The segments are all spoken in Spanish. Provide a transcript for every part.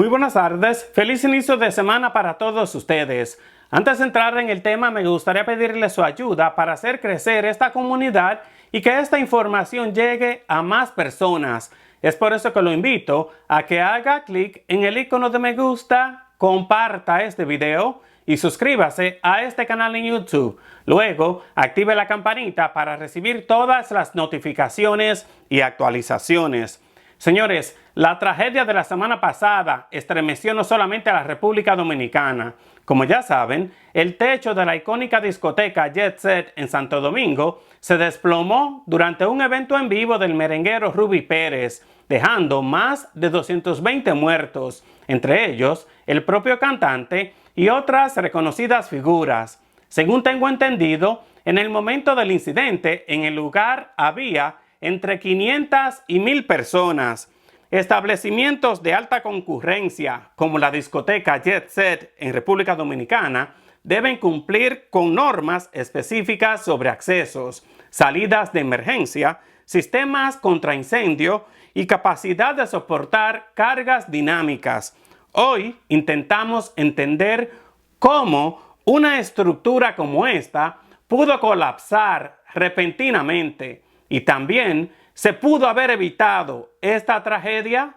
Muy buenas tardes, feliz inicio de semana para todos ustedes. Antes de entrar en el tema, me gustaría pedirle su ayuda para hacer crecer esta comunidad y que esta información llegue a más personas. Es por eso que lo invito a que haga clic en el icono de me gusta, comparta este video y suscríbase a este canal en YouTube. Luego, active la campanita para recibir todas las notificaciones y actualizaciones. Señores, la tragedia de la semana pasada estremeció no solamente a la República Dominicana. Como ya saben, el techo de la icónica discoteca Jet Set en Santo Domingo se desplomó durante un evento en vivo del merenguero Ruby Pérez, dejando más de 220 muertos, entre ellos el propio cantante y otras reconocidas figuras. Según tengo entendido, en el momento del incidente, en el lugar había entre 500 y 1000 personas. Establecimientos de alta concurrencia, como la discoteca Jet Set en República Dominicana, deben cumplir con normas específicas sobre accesos, salidas de emergencia, sistemas contra incendio y capacidad de soportar cargas dinámicas. Hoy intentamos entender cómo una estructura como esta pudo colapsar repentinamente y también se pudo haber evitado esta tragedia.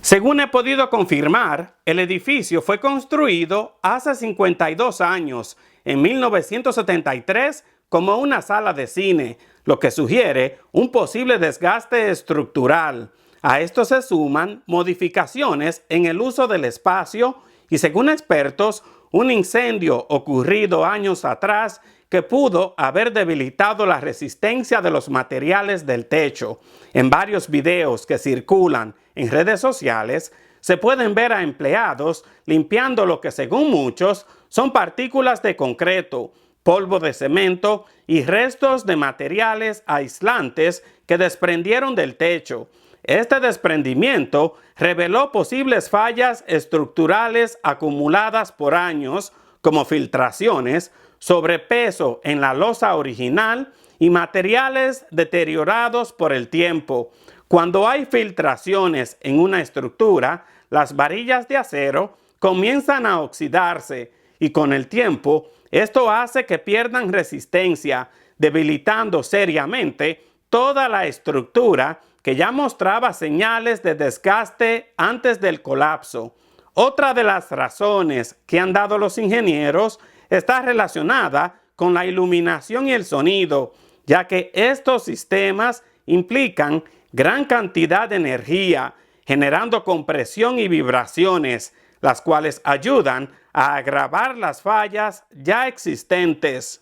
Según he podido confirmar, el edificio fue construido hace 52 años, en 1973, como una sala de cine, lo que sugiere un posible desgaste estructural. A esto se suman modificaciones en el uso del espacio y, según expertos, un incendio ocurrido años atrás que pudo haber debilitado la resistencia de los materiales del techo. En varios videos que circulan en redes sociales, se pueden ver a empleados limpiando lo que, según muchos, son partículas de concreto, polvo de cemento y restos de materiales aislantes que desprendieron del techo. Este desprendimiento reveló posibles fallas estructurales acumuladas por años, como filtraciones, sobrepeso en la losa original y materiales deteriorados por el tiempo. Cuando hay filtraciones en una estructura, las varillas de acero comienzan a oxidarse y con el tiempo esto hace que pierdan resistencia, debilitando seriamente toda la estructura que ya mostraba señales de desgaste antes del colapso. Otra de las razones que han dado los ingenieros está relacionada con la iluminación y el sonido, ya que estos sistemas implican gran cantidad de energía, generando compresión y vibraciones, las cuales ayudan a agravar las fallas ya existentes.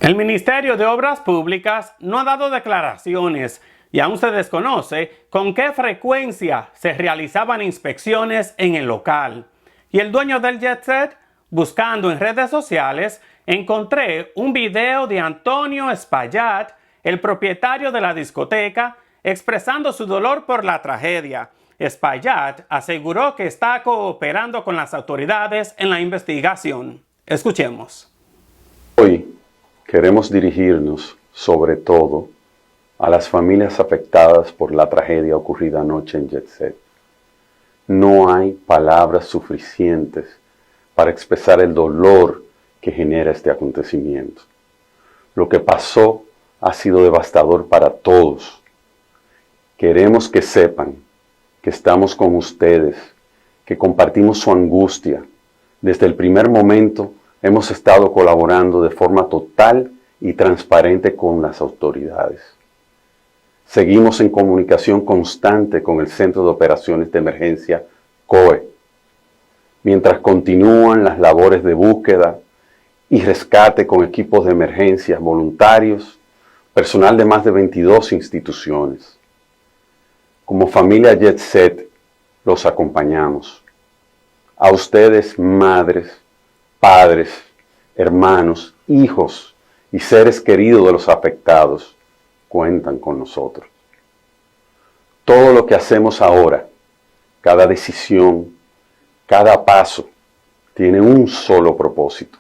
El Ministerio de Obras Públicas no ha dado declaraciones y aún se desconoce con qué frecuencia se realizaban inspecciones en el local. Y el dueño del Jet Set, buscando en redes sociales, encontré un video de Antonio Espaillat, el propietario de la discoteca, expresando su dolor por la tragedia. Espaillat aseguró que está cooperando con las autoridades en la investigación. Escuchemos. Hoy queremos dirigirnos, sobre todo, a las familias afectadas por la tragedia ocurrida anoche en Jet Set. No hay palabras suficientes para expresar el dolor que genera este acontecimiento. Lo que pasó ha sido devastador para todos. Queremos que sepan que estamos con ustedes, que compartimos su angustia. Desde el primer momento hemos estado colaborando de forma total y transparente con las autoridades. Seguimos en comunicación constante con el Centro de Operaciones de Emergencia, COE, mientras continúan las labores de búsqueda y rescate con equipos de emergencia voluntarios, personal de más de 22 instituciones. Como familia Jet Set, los acompañamos. A ustedes, madres, padres, hermanos, hijos y seres queridos de los afectados, cuentan con nosotros. Todo lo que hacemos ahora, cada decisión, cada paso, tiene un solo propósito: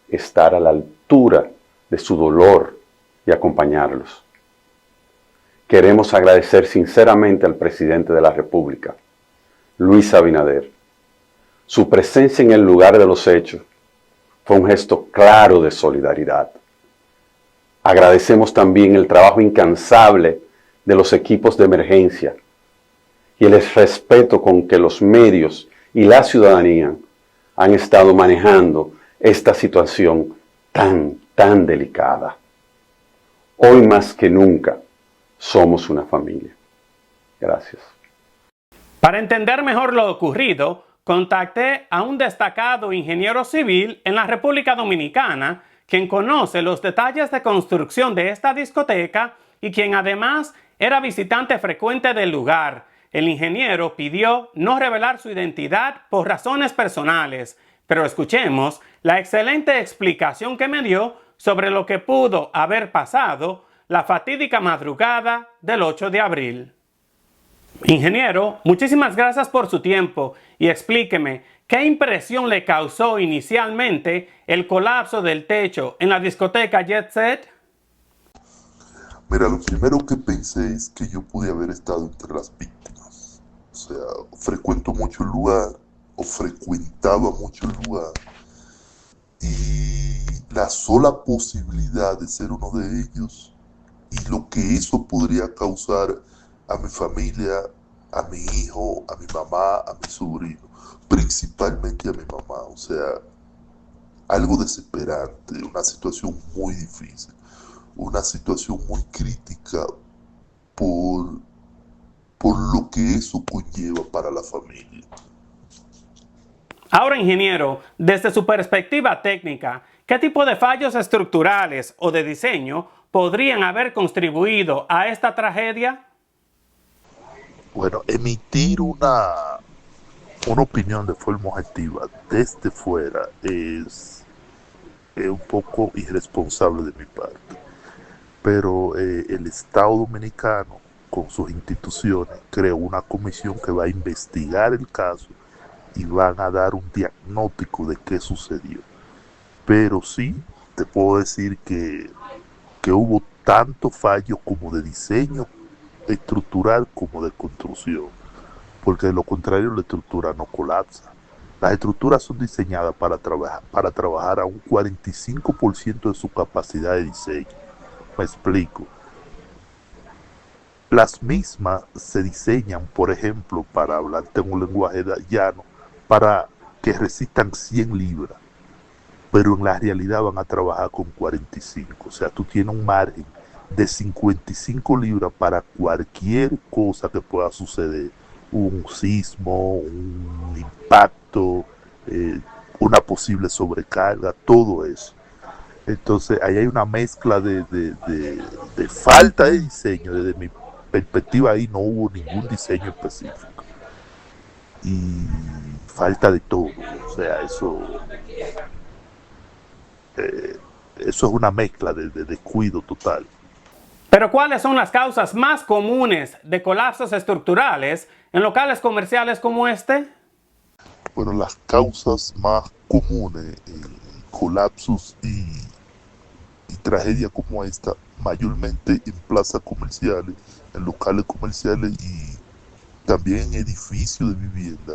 estar a la altura de su dolor y acompañarlos. Queremos agradecer sinceramente al presidente de la República, Luis Abinader. Su presencia en el lugar de los hechos fue un gesto claro de solidaridad. Agradecemos también el trabajo incansable de los equipos de emergencia y el respeto con que los medios y la ciudadanía han estado manejando esta situación tan delicada. Hoy más que nunca somos una familia. Gracias. Para entender mejor lo ocurrido, contacté a un destacado ingeniero civil en la República Dominicana, quien conoce los detalles de construcción de esta discoteca y quien además era visitante frecuente del lugar. El ingeniero pidió no revelar su identidad por razones personales, pero escuchemos la excelente explicación que me dio sobre lo que pudo haber pasado la fatídica madrugada del 8 de abril. Ingeniero, muchísimas gracias por su tiempo y explíqueme qué impresión le causó inicialmente el colapso del techo en la discoteca Jet Set. Mira, lo primero que pensé es que yo pude haber estado entre las víctimas. O sea, frecuento mucho el lugar, o frecuentaba mucho el lugar, y la sola posibilidad de ser uno de ellos y lo que eso podría causar a mi familia, a mi hijo, a mi mamá, a mi sobrino, principalmente a mi mamá. O sea, algo desesperante, una situación muy difícil, una situación muy crítica por lo que eso conlleva para la familia. Ahora, ingeniero, desde su perspectiva técnica, ¿qué tipo de fallos estructurales o de diseño podrían haber contribuido a esta tragedia? Bueno, emitir una opinión de forma objetiva desde fuera es un poco irresponsable de mi parte. Pero el Estado Dominicano, con sus instituciones, creó una comisión que va a investigar el caso y van a dar un diagnóstico de qué sucedió. Pero sí, te puedo decir que hubo tanto fallo como de diseño estructural como de construcción, porque de lo contrario la estructura no colapsa. Las estructuras son diseñadas para trabajar a un 45% de su capacidad de diseño. Me explico. Las mismas se diseñan, por ejemplo, para hablarte en un lenguaje llano, para que resistan 100 libras, pero en la realidad van a trabajar con 45. O sea, tú tienes un margen de 55 libras para cualquier cosa que pueda suceder. Un sismo, un impacto, una posible sobrecarga, todo eso. Entonces ahí hay una mezcla de falta de diseño. Desde mi perspectiva ahí no hubo ningún diseño específico. Y falta de todo. O sea, eso es una mezcla de descuido total. Pero ¿cuáles son las causas más comunes de colapsos estructurales en locales comerciales como este? Bueno, las causas más comunes en colapsos y tragedias como esta, mayormente en plazas comerciales, en locales comerciales y también en edificios de vivienda.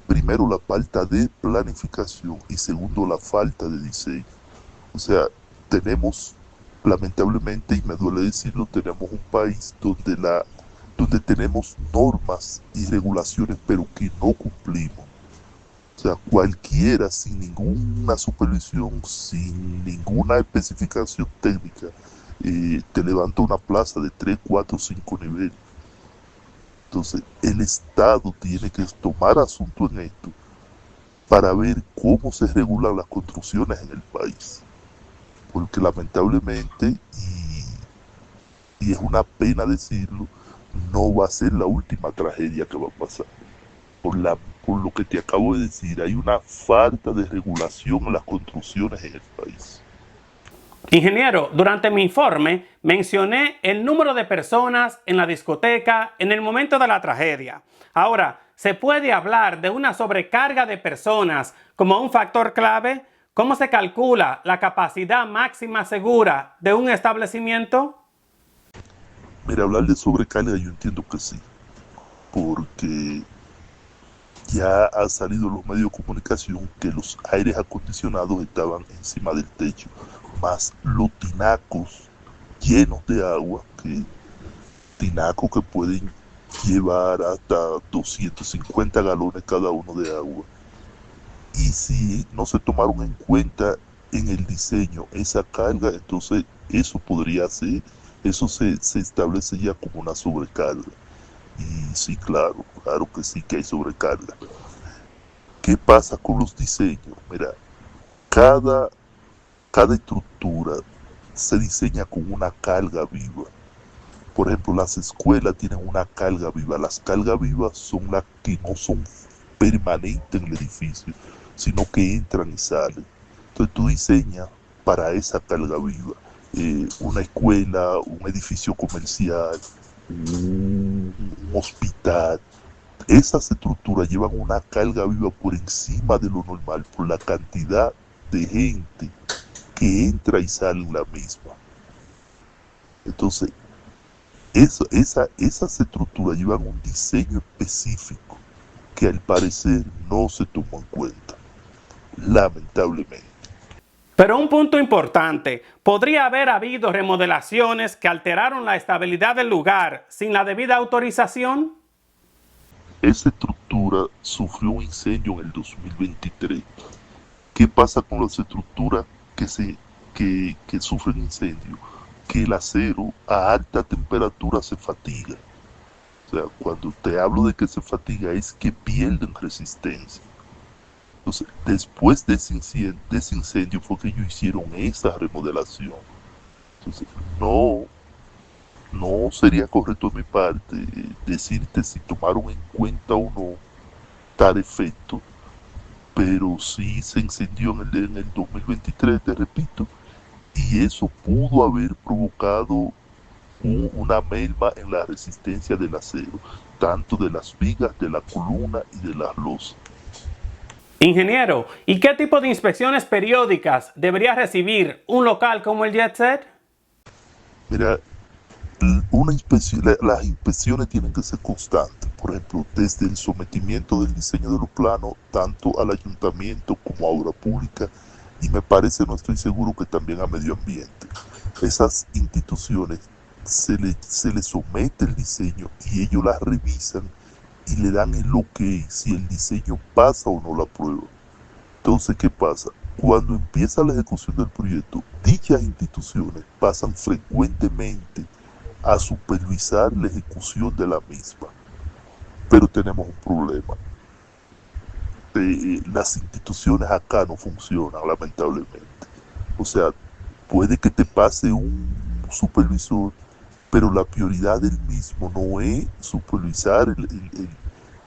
Primero, la falta de planificación y segundo, la falta de diseño. O sea, tenemos, lamentablemente, y me duele decirlo, tenemos un país donde tenemos normas y regulaciones, pero que no cumplimos. O sea, cualquiera sin ninguna supervisión, sin ninguna especificación técnica, te levanta una plaza de 3, 4, 5 niveles. Entonces, el Estado tiene que tomar asunto en esto para ver cómo se regulan las construcciones en el país. Porque lamentablemente, y es una pena decirlo, no va a ser la última tragedia que va a pasar. Por lo que te acabo de decir, hay una falta de regulación en las construcciones en el país. Ingeniero, durante mi informe mencioné el número de personas en la discoteca en el momento de la tragedia. Ahora, ¿se puede hablar de una sobrecarga de personas como un factor clave? ¿Cómo se calcula la capacidad máxima segura de un establecimiento? Mira, hablar de sobrecarga yo entiendo que sí, porque ya ha salido en los medios de comunicación que los aires acondicionados estaban encima del techo, más los tinacos llenos de agua, tinacos que pueden llevar hasta 250 galones cada uno de agua. Y si no se tomaron en cuenta en el diseño esa carga, entonces eso podría ser, eso se establece ya como una sobrecarga. Y sí, claro que sí que hay sobrecarga. ¿Qué pasa con los diseños? Mira, cada estructura se diseña con una carga viva. Por ejemplo, las escuelas tienen una carga viva. Las cargas vivas son las que no son permanentes en el edificio, sino que entran y salen. Entonces tú diseñas para esa carga viva. Una escuela, un edificio comercial, un hospital. Esas estructuras llevan una carga viva por encima de lo normal, por la cantidad de gente que entra y sale en la misma. Entonces, esas estructuras llevan un diseño específico que al parecer no se tomó en cuenta, lamentablemente. Pero un punto importante, ¿podría haber habido remodelaciones que alteraron la estabilidad del lugar sin la debida autorización? Esa estructura sufrió un incendio en el 2023. ¿Qué pasa con las estructuras que sufren incendio? Que el acero a alta temperatura se fatiga. O sea, cuando te hablo de que se fatiga es que pierden resistencia. Entonces, después de ese incendio fue que ellos hicieron esa remodelación. Entonces, no sería correcto de mi parte decirte si tomaron en cuenta o no tal efecto, pero sí se incendió en el 2023, te repito, y eso pudo haber provocado una merma en la resistencia del acero, tanto de las vigas, de la columna y de las losas. Ingeniero, ¿y qué tipo de inspecciones periódicas debería recibir un local como el Jet Set? Mira, las inspecciones tienen que ser constantes. Por ejemplo, desde el sometimiento del diseño de los planos, tanto al ayuntamiento como a obra pública, y me parece, no estoy seguro, que también a medio ambiente. Esas instituciones se les somete el diseño y ellos las revisan y le dan el ok si el diseño pasa o no la prueba. Entonces, ¿qué pasa? Cuando empieza la ejecución del proyecto, dichas instituciones pasan frecuentemente a supervisar la ejecución de la misma. Pero tenemos un problema. Las instituciones acá no funcionan, lamentablemente. O sea, puede que te pase un supervisor, pero la prioridad del mismo no es supervisar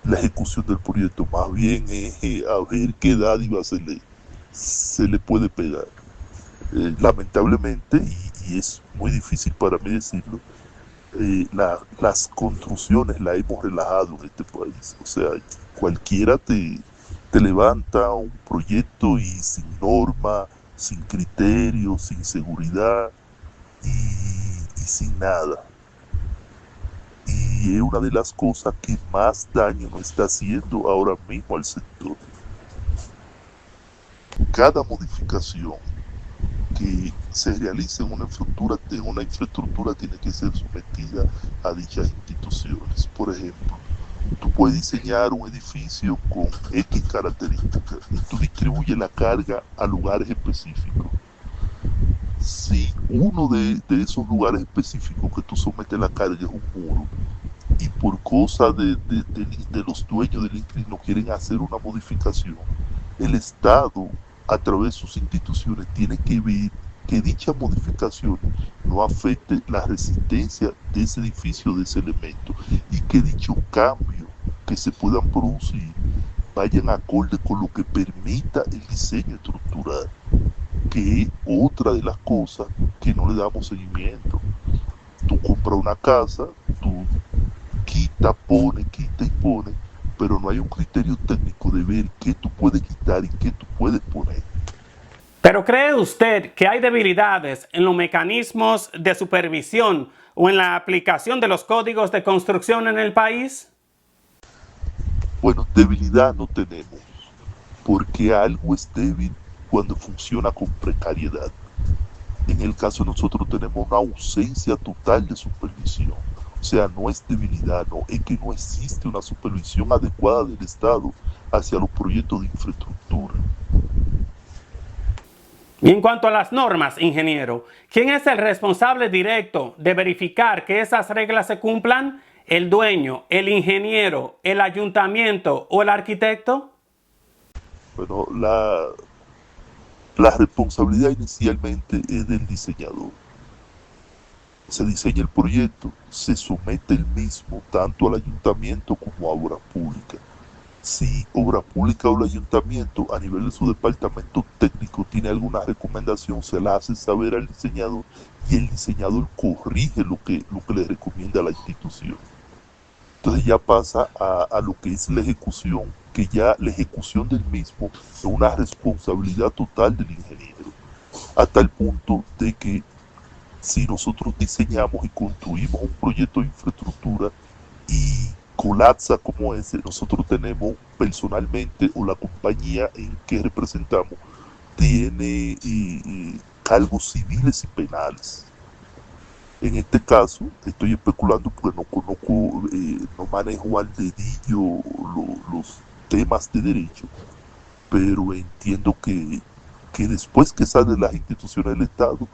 la ejecución del proyecto, más bien es a ver qué dádiva se le puede pegar. Lamentablemente, y es muy difícil para mí decirlo, las construcciones las hemos relajado en este país. O sea, cualquiera te levanta un proyecto y sin norma, sin criterio, sin seguridad y sin nada. Y es una de las cosas que más daño nos está haciendo ahora mismo al sector. Cada modificación que se realice en una infraestructura tiene que ser sometida a dichas instituciones. Por ejemplo, tú puedes diseñar un edificio con X características y tú distribuyes la carga a lugares específicos. Si uno de esos lugares específicos que tú sometes la carga es un muro, y por cosa de los dueños del inquilino quieren hacer una modificación, el Estado, a través de sus instituciones, tiene que ver que dicha modificación no afecte la resistencia de ese edificio, de ese elemento, y que dicho cambio que se puedan producir vayan acorde con lo que permita el diseño estructural, que es otra de las cosas que no le damos seguimiento. Tú compras una casa, tú quita y pone, pero no hay un criterio técnico de ver qué tú puedes quitar y qué tú puedes poner. ¿Pero cree usted que hay debilidades en los mecanismos de supervisión o en la aplicación de los códigos de construcción en el país? Bueno, debilidad no tenemos, porque algo es débil cuando funciona con precariedad. En el caso de nosotros tenemos una ausencia total de supervisión. O sea, no es debilidad, no, es que no existe una supervisión adecuada del Estado hacia los proyectos de infraestructura. Y en cuanto a las normas, ingeniero, ¿quién es el responsable directo de verificar que esas reglas se cumplan? ¿El dueño, el ingeniero, el ayuntamiento o el arquitecto? Bueno, la responsabilidad inicialmente es del diseñador. Se diseña el proyecto, se somete el mismo tanto al ayuntamiento como a obra pública. Si obra pública o el ayuntamiento a nivel de su departamento técnico tiene alguna recomendación, se la hace saber al diseñador y el diseñador corrige lo que le recomienda a la institución. Entonces ya pasa a lo que es la ejecución, que ya la ejecución del mismo es una responsabilidad total del ingeniero, a tal punto de que si nosotros diseñamos y construimos un proyecto de infraestructura y colapsa como ese, nosotros tenemos personalmente o la compañía en que representamos tiene cargos civiles y penales. En este caso, estoy especulando porque no conozco, no manejo al dedillo los temas de derecho, pero entiendo que después que salen las instituciones del Estado,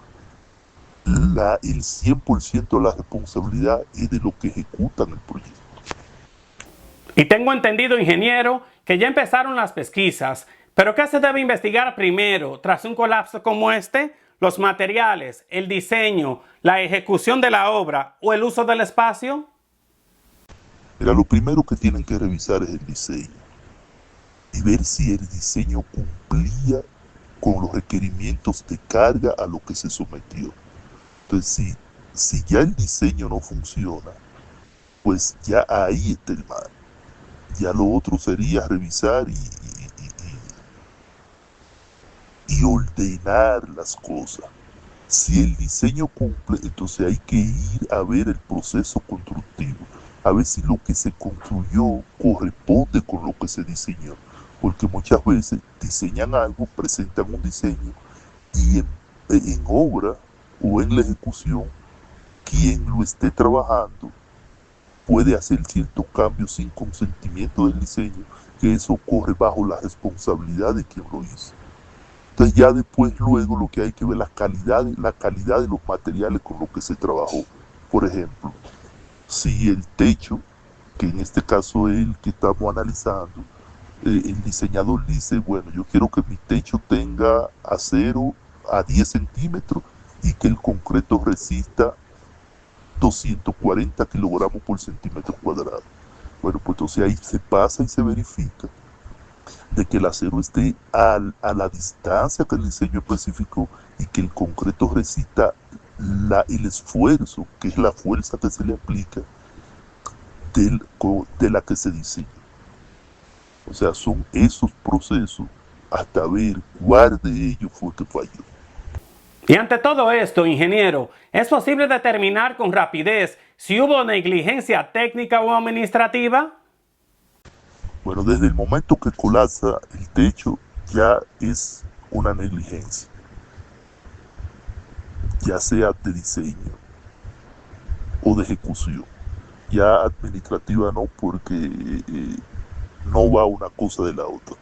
el 100% de la responsabilidad es de los que ejecutan el proyecto. Y tengo entendido, ingeniero, que ya empezaron las pesquisas, pero ¿qué se debe investigar primero tras un colapso como este? ¿Los materiales, el diseño, la ejecución de la obra o el uso del espacio? Mira, lo primero que tienen que revisar es el diseño y ver si el diseño cumplía con los requerimientos de carga a lo que se sometió. Entonces, si ya el diseño no funciona, pues ya ahí está el mal. Ya lo otro sería revisar y ordenar las cosas. Si el diseño cumple, entonces hay que ir a ver el proceso constructivo, a ver si lo que se construyó corresponde con lo que se diseñó. Porque muchas veces diseñan algo, presentan un diseño y en obra o en la ejecución, quien lo esté trabajando puede hacer ciertos cambios sin consentimiento del diseño, que eso corre bajo la responsabilidad de quien lo hizo. Entonces ya después, luego, lo que hay que ver la calidad de los materiales con los que se trabajó. Por ejemplo, si el techo, que en este caso es el que estamos analizando, el diseñador dice, bueno, yo quiero que mi techo tenga acero a 10 centímetros y que el concreto resista 240 kilogramos por centímetro cuadrado. Bueno, pues entonces ahí se pasa y se verifica de que el acero esté a la distancia que el diseño especificó y que el concreto resista el esfuerzo, que es la fuerza que se le aplica de la que se diseña. O sea, son esos procesos hasta ver cuál de ellos fue que falló. Y ante todo esto, ingeniero, ¿es posible determinar con rapidez si hubo negligencia técnica o administrativa? Bueno, desde el momento que colapsa el techo ya es una negligencia, ya sea de diseño o de ejecución. Ya administrativa no, porque no va una cosa de la otra.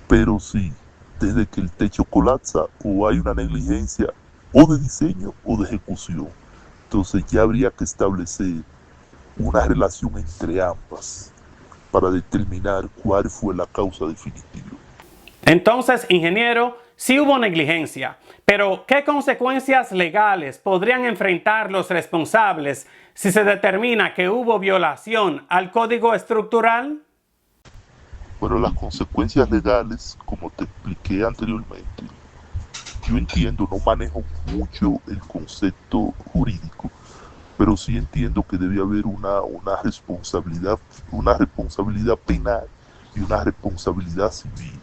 Pero sí, desde que el techo colapsa o hay una negligencia o de diseño o de ejecución, entonces ya habría que establecer una relación entre ambas para determinar cuál fue la causa definitiva. Entonces, ingeniero, sí hubo negligencia, pero ¿qué consecuencias legales podrían enfrentar los responsables si se determina que hubo violación al código estructural? Bueno, las consecuencias legales, como te expliqué anteriormente, yo entiendo, no manejo mucho el concepto jurídico, pero sí entiendo que debe haber una responsabilidad penal y una responsabilidad civil.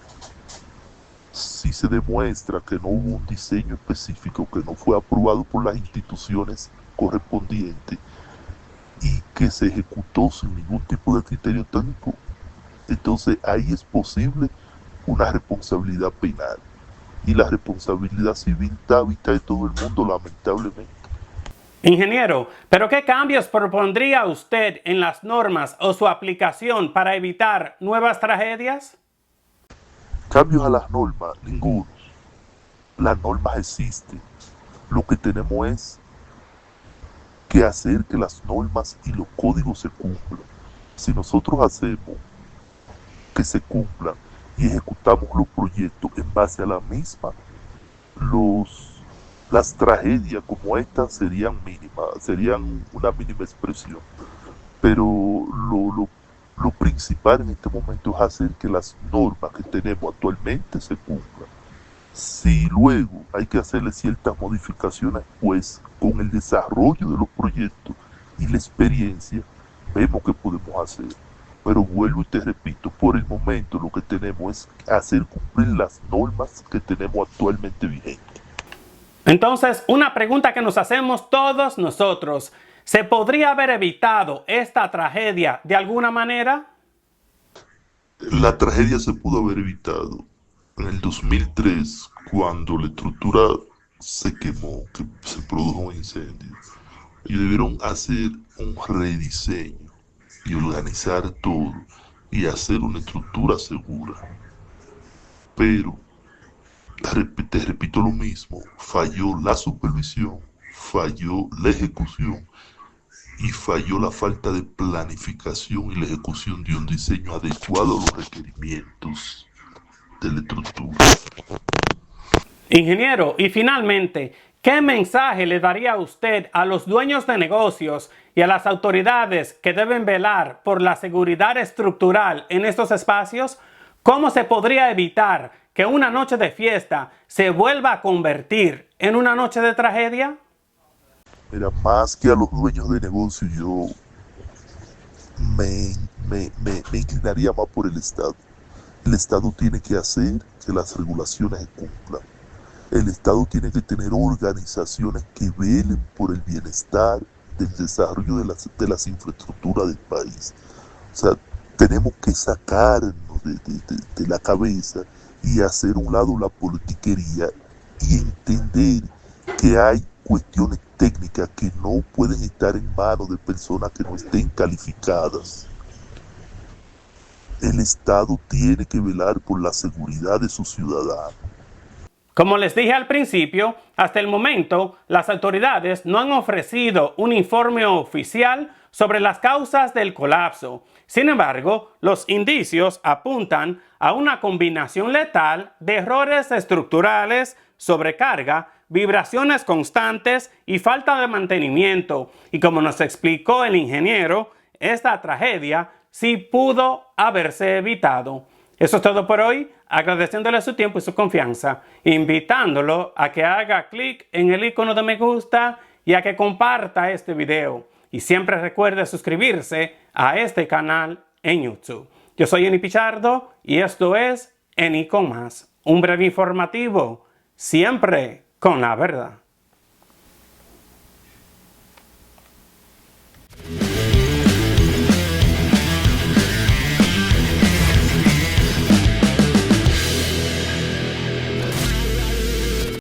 Si se demuestra que no hubo un diseño específico, que no fue aprobado por las instituciones correspondientes y que se ejecutó sin ningún tipo de criterio técnico, entonces ahí es posible una responsabilidad penal. Y la responsabilidad civil está a vista de todo el mundo, lamentablemente. Ingeniero, ¿pero qué cambios propondría usted en las normas o su aplicación para evitar nuevas tragedias? Cambios a las normas, ninguno. Las normas existen. Lo que tenemos es que hacer que las normas y los códigos se cumplan. Si nosotros hacemos que se cumplan y ejecutamos los proyectos en base a la misma, las tragedias como esta serían mínimas, serían una mínima expresión. Pero lo principal en este momento es hacer que las normas que tenemos actualmente se cumplan. Si luego hay que hacerle ciertas modificaciones, pues con el desarrollo de los proyectos y la experiencia, vemos qué podemos hacer. Pero vuelvo y te repito, por el momento lo que tenemos es hacer cumplir las normas que tenemos actualmente vigentes. Entonces, una pregunta que nos hacemos todos nosotros, ¿se podría haber evitado esta tragedia de alguna manera? La tragedia se pudo haber evitado en el 2003, cuando la estructura se quemó, que se produjo un incendio. Ellos debieron hacer un rediseño y organizar todo y hacer una estructura segura. Pero, te repito lo mismo, falló la supervisión, falló la ejecución y falló la falta de planificación y la ejecución de un diseño adecuado a los requerimientos de la estructura. Ingeniero, y finalmente, ¿qué mensaje le daría usted a los dueños de negocios y a las autoridades que deben velar por la seguridad estructural en estos espacios? ¿Cómo se podría evitar que una noche de fiesta se vuelva a convertir en una noche de tragedia? Mira, más que a los dueños de negocio, yo me inclinaría más por el Estado. El Estado tiene que hacer que las regulaciones se cumplan. El Estado tiene que tener organizaciones que velen por el bienestar del desarrollo de las infraestructuras del país. O sea, tenemos que sacarnos de la cabeza y hacer a un lado la politiquería y entender que hay cuestiones técnicas que no pueden estar en manos de personas que no estén calificadas. El Estado tiene que velar por la seguridad de sus ciudadanos. Como les dije al principio, hasta el momento las autoridades no han ofrecido un informe oficial sobre las causas del colapso. Sin embargo, los indicios apuntan a una combinación letal de errores estructurales, sobrecarga, vibraciones constantes y falta de mantenimiento. Y como nos explicó el ingeniero, esta tragedia sí pudo haberse evitado. Eso es todo por hoy, agradeciéndole su tiempo y su confianza, invitándolo a que haga clic en el icono de me gusta y a que comparta este video. Y siempre recuerde suscribirse a este canal en YouTube. Yo soy Eni Pichardo y esto es Eni con Más, un breve informativo, siempre con la verdad.